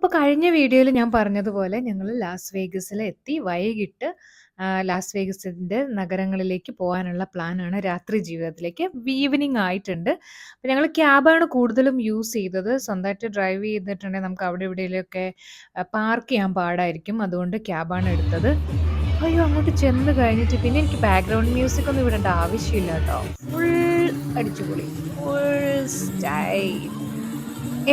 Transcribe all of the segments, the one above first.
അപ്പോൾ കഴിഞ്ഞ വീഡിയോയിൽ ഞാൻ പറഞ്ഞതുപോലെ ഞങ്ങൾ ലാസ് വേഗസിൽ എത്തി. വൈകിട്ട് ലാസ് വേഗസിന്റെ നഗരങ്ങളിലേക്ക് പോകാനുള്ള പ്ലാനാണ്, രാത്രി ജീവിതത്തിലേക്ക്. ഈവനിങ് ആയിട്ടുണ്ട്. അപ്പോൾ ഞങ്ങൾ ക്യാബാണ് കൂടുതലും യൂസ് ചെയ്തത്. സ്വന്തമായിട്ട് ഡ്രൈവ് ചെയ്തിട്ടുണ്ടെങ്കിൽ നമുക്ക് അവിടെ ഇവിടെയൊക്കെ പാർക്ക് ചെയ്യാൻ പാടായിരിക്കും. അതുകൊണ്ട് ക്യാബാണ് എടുത്തത്. അയ്യോ, അങ്ങോട്ട് ചെന്ന് കഴിഞ്ഞിട്ട് പിന്നെ എനിക്ക് ബാക്ക്ഗ്രൗണ്ട് മ്യൂസിക് ഒന്നും ഇടേണ്ട ആവശ്യമില്ല കേട്ടോ. ഫുൾ അടിച്ചുപൊളി, ഫുൾ സ്റ്റൈൽ.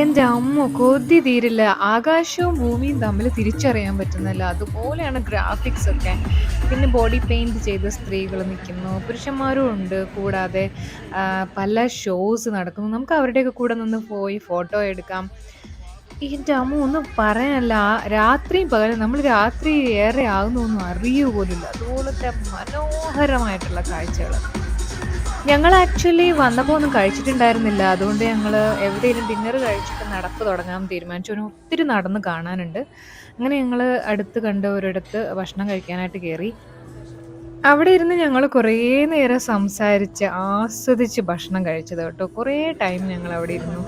എൻ്റെ അമ്മോ, കൊതി തീരില്ല. ആകാശവും ഭൂമിയും തമ്മിൽ തിരിച്ചറിയാൻ പറ്റുന്നില്ല. അതുപോലെയാണ് ഗ്രാഫിക്സ് ഒക്കെ. പിന്നെ ബോഡി പെയിൻറ് ചെയ്ത സ്ത്രീകൾ നിൽക്കുന്നു, പുരുഷന്മാരും ഉണ്ട്. കൂടാതെ പല ഷോസ് നടക്കുന്നു. നമുക്ക് അവരുടെയൊക്കെ കൂടെ നിന്ന് പോയി ഫോട്ടോ എടുക്കാം. എൻ്റെ അമ്മ, ഒന്നും പറയാനല്ല. രാത്രിയും പകലും നമ്മൾ രാത്രി ഏറെ ആകുന്നൊന്നും അറിയുക പോലില്ല. അതുപോലത്തെ മനോഹരമായിട്ടുള്ള കാഴ്ചകൾ. ഞങ്ങൾ ആക്ച്വലി വന്നപ്പോൾ ഒന്നും കഴിച്ചിട്ടുണ്ടായിരുന്നില്ല. അതുകൊണ്ട് ഞങ്ങൾ എവിടെയെങ്കിലും ഡിന്നർ കഴിച്ചിട്ട് നടപ്പ് തുടങ്ങാൻ തീരുമാനിച്ചു. ഒത്തിരി നടന്ന് കാണാനുണ്ട്. അങ്ങനെ ഞങ്ങൾ അടുത്ത് കണ്ട ഒരിടത്ത് ഭക്ഷണം കഴിക്കാനായിട്ട് കയറി. അവിടെ ഇരുന്ന് ഞങ്ങൾ കുറേ നേരം സംസാരിച്ച് ആസ്വദിച്ച് ഭക്ഷണം കഴിച്ചത് കേട്ടോ. കുറേ ടൈം ഞങ്ങൾ അവിടെ ഇരുന്നു.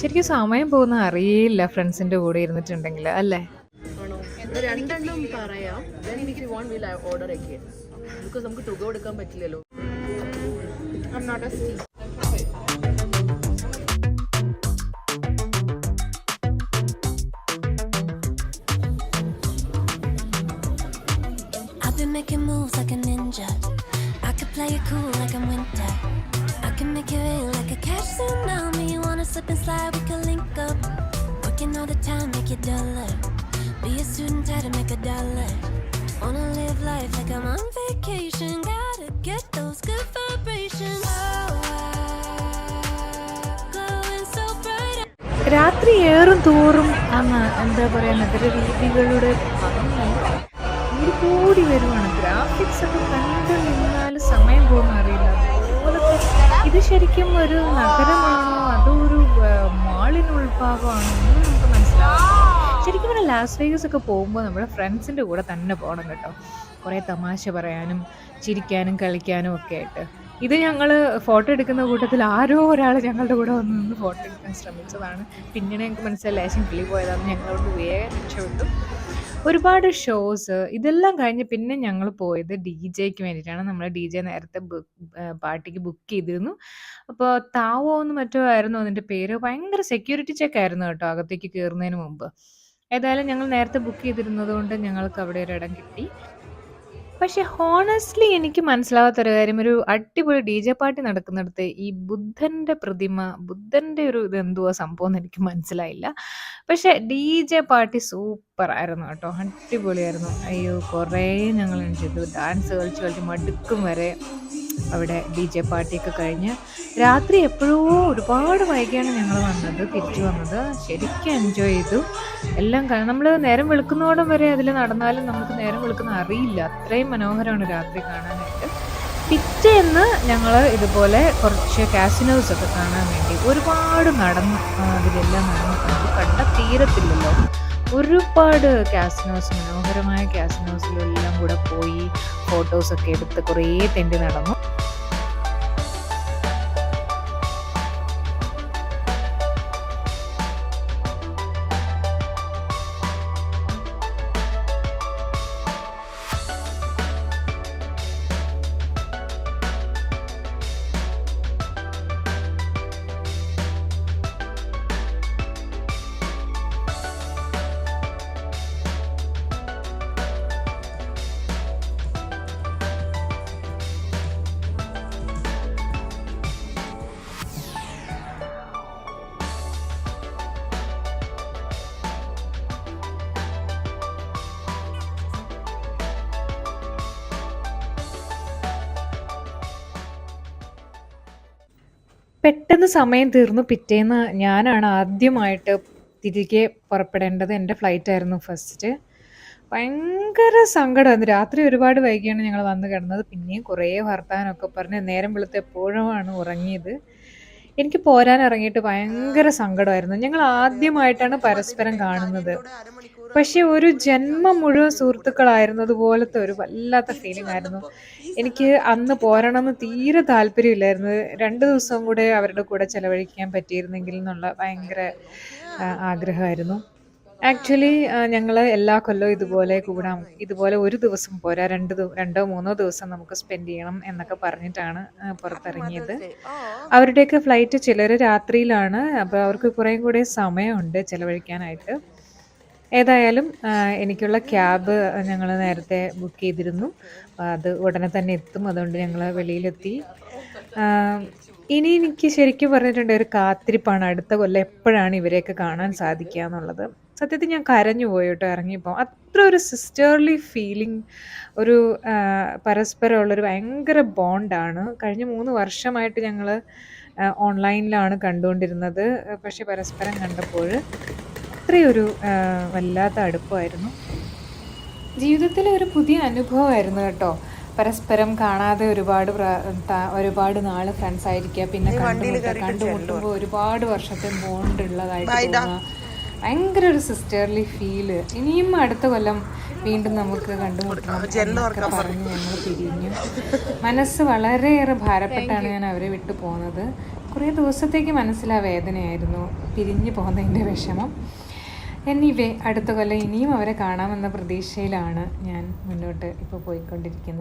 ശരിക്കും സമയം പോകുന്ന അറിയില്ല ഫ്രണ്ട്സിൻ്റെ കൂടെ ഇരുന്നിട്ടുണ്ടെങ്കിൽ, അല്ലേ? ആണോ? രണ്ടെണ്ണം പറയാം. ഓർഡർ ബിക്കോസ് നമുക്ക് തുക കൊടുക്കാൻ പറ്റില്ലല്ലോ. I'm not a steam. I've been making moves like a ninja. I could play it cool like I'm winter. I can make it real like a cash tsunami. You wanna slip and slide, we can link up. Working all the time, make it dollar. Be a student, try to make a dollar. Wanna live life like I'm on vacation. Gotta get those good vibrations. Glowing so bright. രാത്രി ഏറും തോറും എന്താ പറയുക, നഗര രീതികളുടെ ഭംഗി കൂടി വരുവാണ്. Graphics ഒക്കെ കണ്ടു നിന്നാൽ സമയം പോകുന്ന അറിയില്ല. അതുപോലത്തെ ഇത് ശരിക്കും ഒരു നഗരമാണോ അതോ ഒരു മാളിന് ഉൾഭാഗമാണോ ഒന്നും നമുക്ക് മനസ്സിലാവില്ല. ശരിക്കും ഇവിടെ ലാസ് വേഗസ് ഒക്കെ പോകുമ്പോൾ നമ്മുടെ ഫ്രണ്ട്സിൻ്റെ കൂടെ തന്നെ പോകണം കേട്ടോ. കുറേ തമാശ പറയാനും ചിരിക്കാനും കളിക്കാനും ഒക്കെ ആയിട്ട്. ഇത് ഞങ്ങൾ ഫോട്ടോ എടുക്കുന്ന കൂട്ടത്തിൽ ആരോ ഒരാൾ ഞങ്ങളുടെ കൂടെ വന്ന് നിന്ന് ഫോട്ടോ എടുക്കാൻ ശ്രമിച്ചതാണ്. പിന്നീട് ഞങ്ങൾക്ക് മനസ്സിലായി ലേശം കിളി പോയതാണ്. ഞങ്ങളോട് വേഗം രക്ഷപ്പെട്ടു. ഒരുപാട് ഷോസ് ഇതെല്ലാം കഴിഞ്ഞ് പിന്നെ ഞങ്ങൾ പോയത് ഡി ജെക്ക് വേണ്ടിയിട്ടാണ്. നമ്മൾ ഡി ജെ നേരത്തെ പാർട്ടിക്ക് ബുക്ക് ചെയ്തിരുന്നു. അപ്പോൾ താവോ എന്ന് മറ്റോ ആയിരുന്നു അതിൻ്റെ പേര്. ഭയങ്കര സെക്യൂരിറ്റി ചെക്ക് ആയിരുന്നു കേട്ടോ അകത്തേക്ക് കയറുന്നതിന് മുമ്പ്. ഏതായാലും ഞങ്ങൾ നേരത്തെ ബുക്ക് ചെയ്തിരുന്നത് കൊണ്ട് ഞങ്ങൾക്ക് അവിടെ ഒരു ഇടം കിട്ടി. പക്ഷെ ഹോണസ്റ്റ്ലി എനിക്ക് മനസ്സിലാവാത്തൊരു കാര്യം, ഒരു അടിപൊളി ഡി ജെ പാർട്ടി നടക്കുന്നിടത്ത് ഈ ബുദ്ധൻ്റെ പ്രതിമ, ബുദ്ധൻ്റെ ഒരു ഇതെന്തുവാ സംഭവം എന്ന് എനിക്ക് മനസ്സിലായില്ല. പക്ഷെ ഡി ജെ പാർട്ടി സൂപ്പർ ആയിരുന്നു കേട്ടോ, അടിപൊളിയായിരുന്നു. അയ്യോ, കുറേ ഞങ്ങൾ ചെയ്തു. ഡാൻസ് കളിച്ച് കളിച്ച് മടുക്കും വരെ അവിടെ ഡി ജെ പാർട്ടിയൊക്കെ കഴിഞ്ഞ് രാത്രി എപ്പോഴോ ഒരുപാട് വൈകിയാണ് ഞങ്ങൾ തിരിച്ചു വന്നത്. ശരിക്കും എൻജോയ് ചെയ്തു. എല്ലാം നമ്മൾ നേരം വെളുക്കുന്നോടം വരെ അതിൽ നടന്നാലും നമുക്ക് നേരം വെളുക്കുന്ന അറിയില്ല. അത്രയും മനോഹരമാണ് രാത്രി കാണാനായിട്ട്. പിറ്റേന്ന് ഞങ്ങൾ ഇതുപോലെ കുറച്ച് കാസിനോസ് ഒക്കെ കാണാൻ വേണ്ടി ഒരുപാട് നടന്നു. അതിലെല്ലാം നടന്നു കണ്ട തീരത്തില്ലല്ലോ. ഒരുപാട് കാസിനോസ്, മനോഹരമായ കാസിനോസിലെല്ലാം കൂടെ പോയി ഫോട്ടോസൊക്കെ എടുത്ത് കുറേ തെണ്ടി നടന്നു. പെട്ടെന്ന് സമയം തീർന്നു. പിറ്റേന്ന് ഞാനാണ് ആദ്യമായിട്ട് തിരികെ പുറപ്പെടേണ്ടത്. എൻ്റെ ഫ്ലൈറ്റായിരുന്നു ഫസ്റ്റ്. ഭയങ്കര സങ്കടമായിരുന്നു. രാത്രി ഒരുപാട് വൈകിയാണ് ഞങ്ങൾ വന്ന് കിടന്നത്. പിന്നെയും കുറേ വർത്താനമൊക്കെ പറഞ്ഞ് നേരം വെളുത്ത് എപ്പോഴുമാണ് ഉറങ്ങിയത്. എനിക്ക് പോരാൻ ഇറങ്ങിയിട്ട് ഭയങ്കര സങ്കടമായിരുന്നു. ഞങ്ങൾ ആദ്യമായിട്ടാണ് പരസ്പരം കാണുന്നത്. പക്ഷെ ഒരു ജന്മം മുഴുവൻ സുഹൃത്തുക്കളായിരുന്നത് പോലത്തെ ഒരു വല്ലാത്ത ഫീലിംഗ് ആയിരുന്നു. എനിക്ക് അന്ന് പോരണമെന്ന് തീരെ താല്പര്യമില്ലായിരുന്നു. 2 ദിവസം കൂടെ അവരുടെ കൂടെ ചെലവഴിക്കാൻ പറ്റിയിരുന്നെങ്കിൽ എന്നുള്ള ഭയങ്കര ആഗ്രഹമായിരുന്നു. ആക്ച്വലി ഞങ്ങൾ എല്ലാ കൊല്ലവും ഇതുപോലെ കൂടാം, ഇതുപോലെ ഒരു ദിവസം പോരാ, രണ്ടോ മൂന്നോ ദിവസം നമുക്ക് സ്പെൻഡ് ചെയ്യണം എന്നൊക്കെ പറഞ്ഞിട്ടാണ് പുറത്തിറങ്ങിയത്. അവരുടെയൊക്കെ ഫ്ലൈറ്റ് ചിലർ രാത്രിയിലാണ്, അപ്പോൾ അവർക്ക് കുറേ കൂടെ സമയമുണ്ട് ചിലവഴിക്കാനായിട്ട്. ഏതായാലും എനിക്കുള്ള ക്യാബ് ഞങ്ങൾ നേരത്തെ ബുക്ക് ചെയ്തിരുന്നു. അത് ഉടനെ തന്നെ എത്തും, അതുകൊണ്ട് ഞങ്ങൾ വെളിയിലെത്തി. ഇനി എനിക്ക് ശരിക്കും പറഞ്ഞിട്ടുണ്ട് ഒരു കാത്തിരിപ്പാണ് അടുത്ത കൊല്ലം എപ്പോഴാണ് ഇവരെയൊക്കെ കാണാൻ സാധിക്കുക എന്നുള്ളത്. സത്യത്തിൽ ഞാൻ കരഞ്ഞു പോയി കേട്ടോ ഇറങ്ങിയപ്പോൾ. അത്ര ഒരു സിസ്റ്റേർലി ഫീലിംഗ്, ഒരു പരസ്പരമുള്ളൊരു ഭയങ്കര ബോണ്ടാണ്. കഴിഞ്ഞ 3 വർഷമായിട്ട് ഞങ്ങൾ ഓൺലൈനിലാണ് കണ്ടുകൊണ്ടിരുന്നത്. പക്ഷെ പരസ്പരം കണ്ടപ്പോൾ അത്രയൊരു വല്ലാത്ത അടുപ്പമായിരുന്നു. ജീവിതത്തിലെ ഒരു പുതിയ അനുഭവമായിരുന്നു കേട്ടോ. പരസ്പരം കാണാതെ ഒരുപാട് നാൾ ഫ്രണ്ട്സ് ആയിരിക്കുക, പിന്നെ കണ്ടുമുട്ടുമ്പോൾ ഒരുപാട് വർഷത്തെ ബോണ്ട് ഉള്ളതായിട്ട് തോന്നുക. ഭയങ്കര ഒരു സിസ്റ്റർലി ഫീല്. ഇനിയും അടുത്ത കൊല്ലം വീണ്ടും നമുക്ക് കണ്ടുമുട്ടണം എന്നൊക്കെ പറഞ്ഞ് ഞങ്ങൾ പിരിഞ്ഞു. മനസ്സ് വളരെയേറെ ഭാരപ്പെട്ടാണ് ഞാൻ അവരെ വിട്ടു പോകുന്നത്. കുറേ ദിവസത്തേക്ക് മനസ്സിലാ വേദനയായിരുന്നു, പിരിഞ്ഞു പോകുന്നതിൻ്റെ വിഷമം. എനിവേ അടുത്ത കൊല്ലം ഇനിയും അവരെ കാണാമെന്ന പ്രതീക്ഷയിലാണ് ഞാൻ മുന്നോട്ട് ഇപ്പോൾ പോയിക്കൊണ്ടിരിക്കുന്നത്.